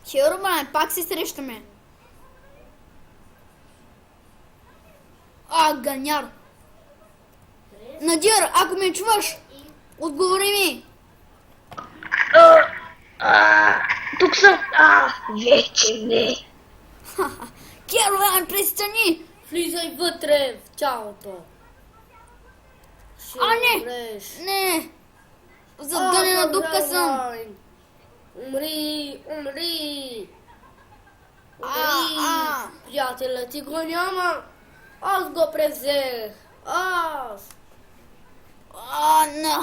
Херобрайн, пак се срещаме. Ганяр. Надир, ако ме чуваш, отговори ми. Тук съм. Вече не. Херобрайн, престани. Влизай вътре в тялото. Ще Не! умреш. Не. Задънена дупка съм. Херобрайн. Умри, умри. Приятеля ти го няма. Аз го превзех. Аз. Не.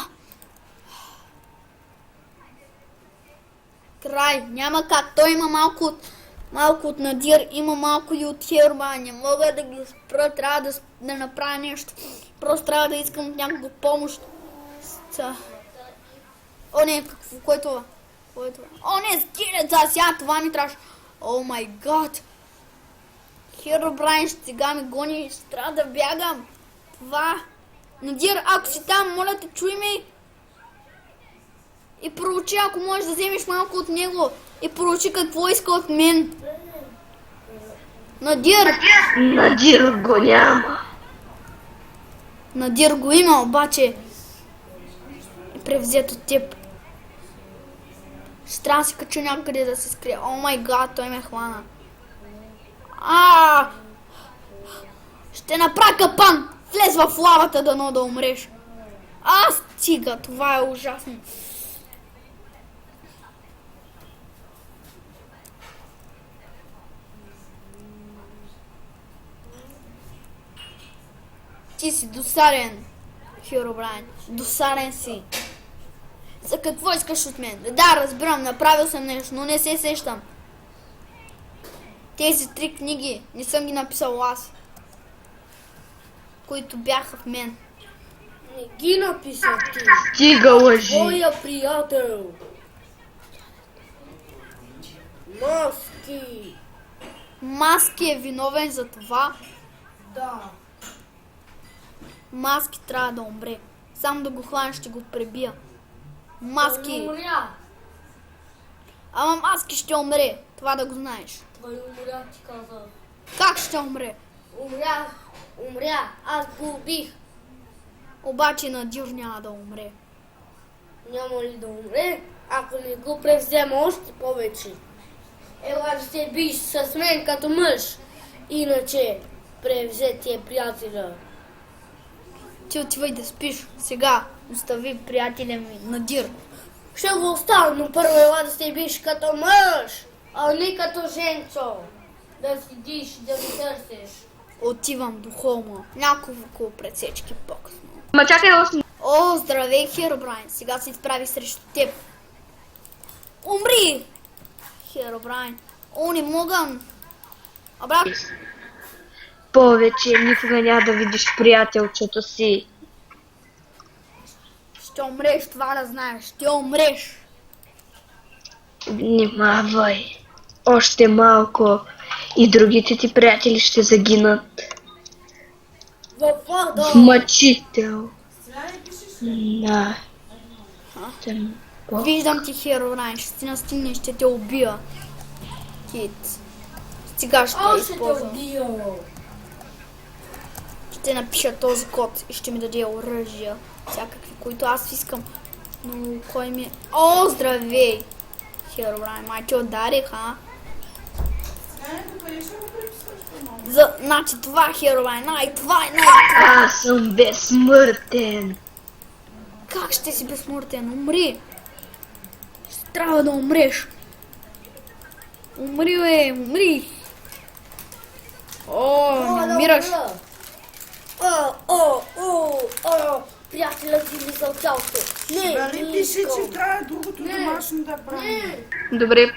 Край, няма как. Той има малко от Надир, има малко и от Херобрайн. Не мога да ги спра, трябва да направя нещо. Просто трябва да искам от някаква помощ. О, не, какво? Кой е това? О, не, скелет, сега това ми трябваше. О май гад. Херобрайн сега ме гони, ще трябва да бягам. Това. Надир, ако си там, моля те, чуй ме. И проучи, ако можеш да вземеш малко от него. И проучи какво иска от мен. Надир. Надир го няма. Надир го има, обаче е превзет от теб. Ще трябва да се кача някъде да се скрия. О май гад, той ме хвана. Ще направя капан. Влез в лавата, дано да умреш. Стига, това е ужасно. Ти си досаден, Херобрайн. Досаден си. За какво искаш от мен? Да, разбирам, направил съм нещо, но не се сещам. Тези 3 книги не съм ги написал аз, които бяха в мен. Не ги написа ти. Стига лъжи. Твоя приятел. Маски. Маски е виновен за това. Да. Маски трябва да умре. Само да го хвана, ще го пребия. Маски. Умря. Ама Маски ще умре. Това да го знаеш. Той умря, ти каза. Как ще умре? Умря. Аз го убих. Обаче Надир няма да умре. Няма ли да умре, ако не го превзема още повече? Ела да се биш с мен като мъж. Иначе превзе ти е приятеля. Ти отивай да спиш. Сега остави приятеля ми Надир. Ще го оставя, но първо ела да се биш като мъж, а не като женцо. Да седиш, да ми търсиш. Отивам до холма. Няколко пресечки по-късно. Ма чакай още. О, здравей, Херобрайн. Сега се изправи срещу теб. Умри! Херобрайн. О, не мога. Брат, Повече никога няма да видиш приятелчето си. ще умреш, това да знаеш. Ще умреш. Внимавай. Още малко и другите ти приятели ще загинат. Във вода. Мъчител. Да. Виждам ти, Херобрайн. Ще си настигне, ще те убия. Кит. Сега ще Аз те ще те използвам. убия. Ще напиша този код и ще ми даде оръжия. Всякакви, които аз искам. Но кой ми е... О, здравей! Херобрайн, май те ударих, Значи това, Херобрайн, това. Аз съм безсмъртен. Как ще си безсмъртен? Умри! Ще трябва да умреш. Умри, бе, умри! Не умираш. Приятелят ти влиза от тялото. Не, Нали не пише, искам. че трябва другото домашно да прави? Добре.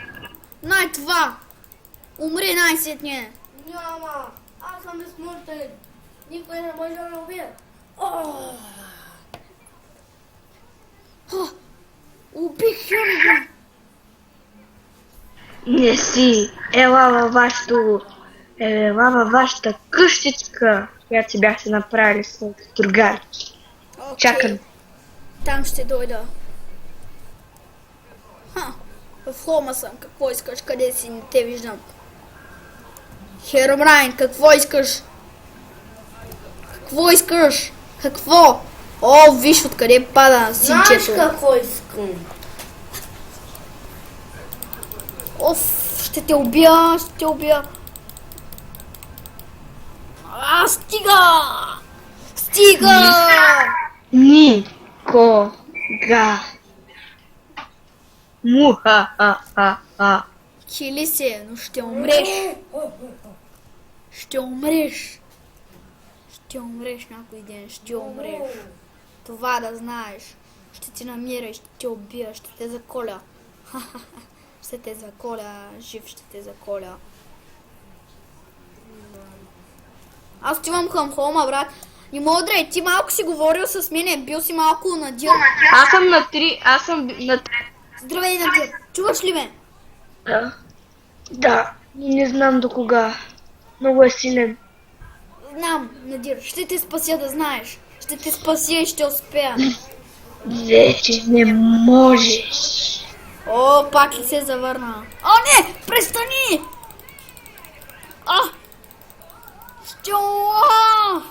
Това! Умри най-сетне! Няма. Аз съм безсмъртен. Никой не може да ме убие. Убих Херобрайн! Не си. Ела във вашата къщичка, която си бяхте направили с другарки. Чакам. Там ще дойда. В хома съм. Какво искаш? Къде си? Не те виждам. Херобрайн, какво искаш? Какво искаш? Какво? О, виж откъде пада Знаеш синчето. какво искам? Оф, ще те убия, ще те убия. Стига! Стига! Никога. Муха-ха-ха-ха. Хили се, но ще умреш. Ще умреш. Ще умреш някой ден, ще умреш. Това да знаеш. Ще ти намеря и ще те убия, ще те заколя. Ще те заколя, жив ще те заколя. Аз отивам към хома, брат. Не мога да ти малко си говорил с мене, бил си малко надир. Аз съм на 3, аз съм на 3. Здравей, надир. Чуваш ли ме? Да, не знам до кога. Много е силен. Знам, Надир. Ще те спася да знаеш. Ще те спася и ще успея. Вече не можеш. О, пак ли се завърна? О, не! Престани! А! Ще уа!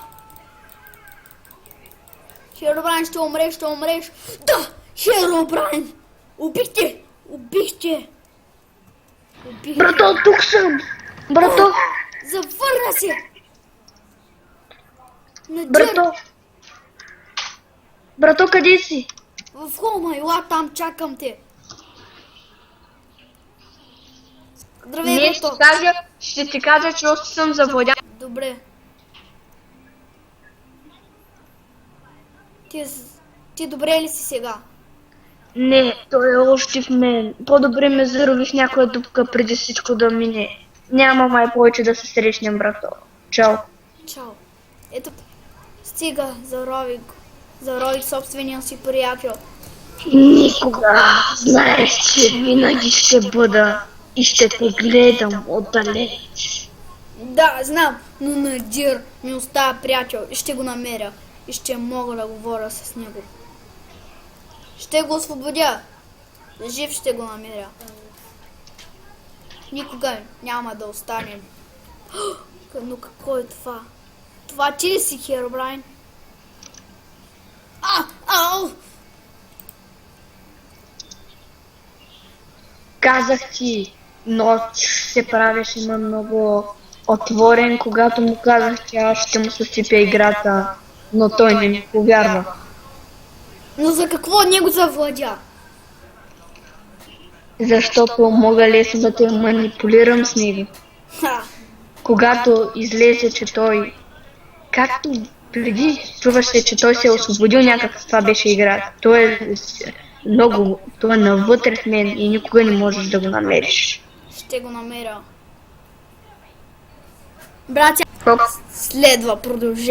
Херобрайн, ще умреш, ще умреш. Да! Херобрайн! Убихте! Убихте! Убихте! Брато, тук съм. Брато, Завърна се! Надир! брато. Брато, къде си? В хома, ела там, чакам те. Здравей, Не, брато. ще ти кажа, че още съм завладян. Добре. Ти добре ли си сега? Не, той е още в мен. По-добре ме зарови в някоя дупка преди всичко да мине. Няма май повече да се срещнем, брато. Чао. Чао. Ето, стига, зарових собствения си приятел. Никога знаеш, че винаги ще бъда и ще те гледам отдалеч. Да, знам, но Надир ми остава приятел и ще го намеря. И ще мога да говоря с него. Ще го освободя. Жив ще го намеря. Никога няма да останем. Но какво е това? Това ти ли си, Херобрайн? Ау! Казах ти, Ноч се правеше на много отворен, когато му казах, че аз ще му съсипя играта, но той не ми повярва. Но за какво него завладя? Защото мога лесно да те манипулирам с него. Ха! Когато излезе, че той, както преди, чуваше, че той се е освободил някак, това беше игра. Той е много, той е навътре в мен и никога не можеш да го намериш. Ще го намеря. Братя, следва продължение.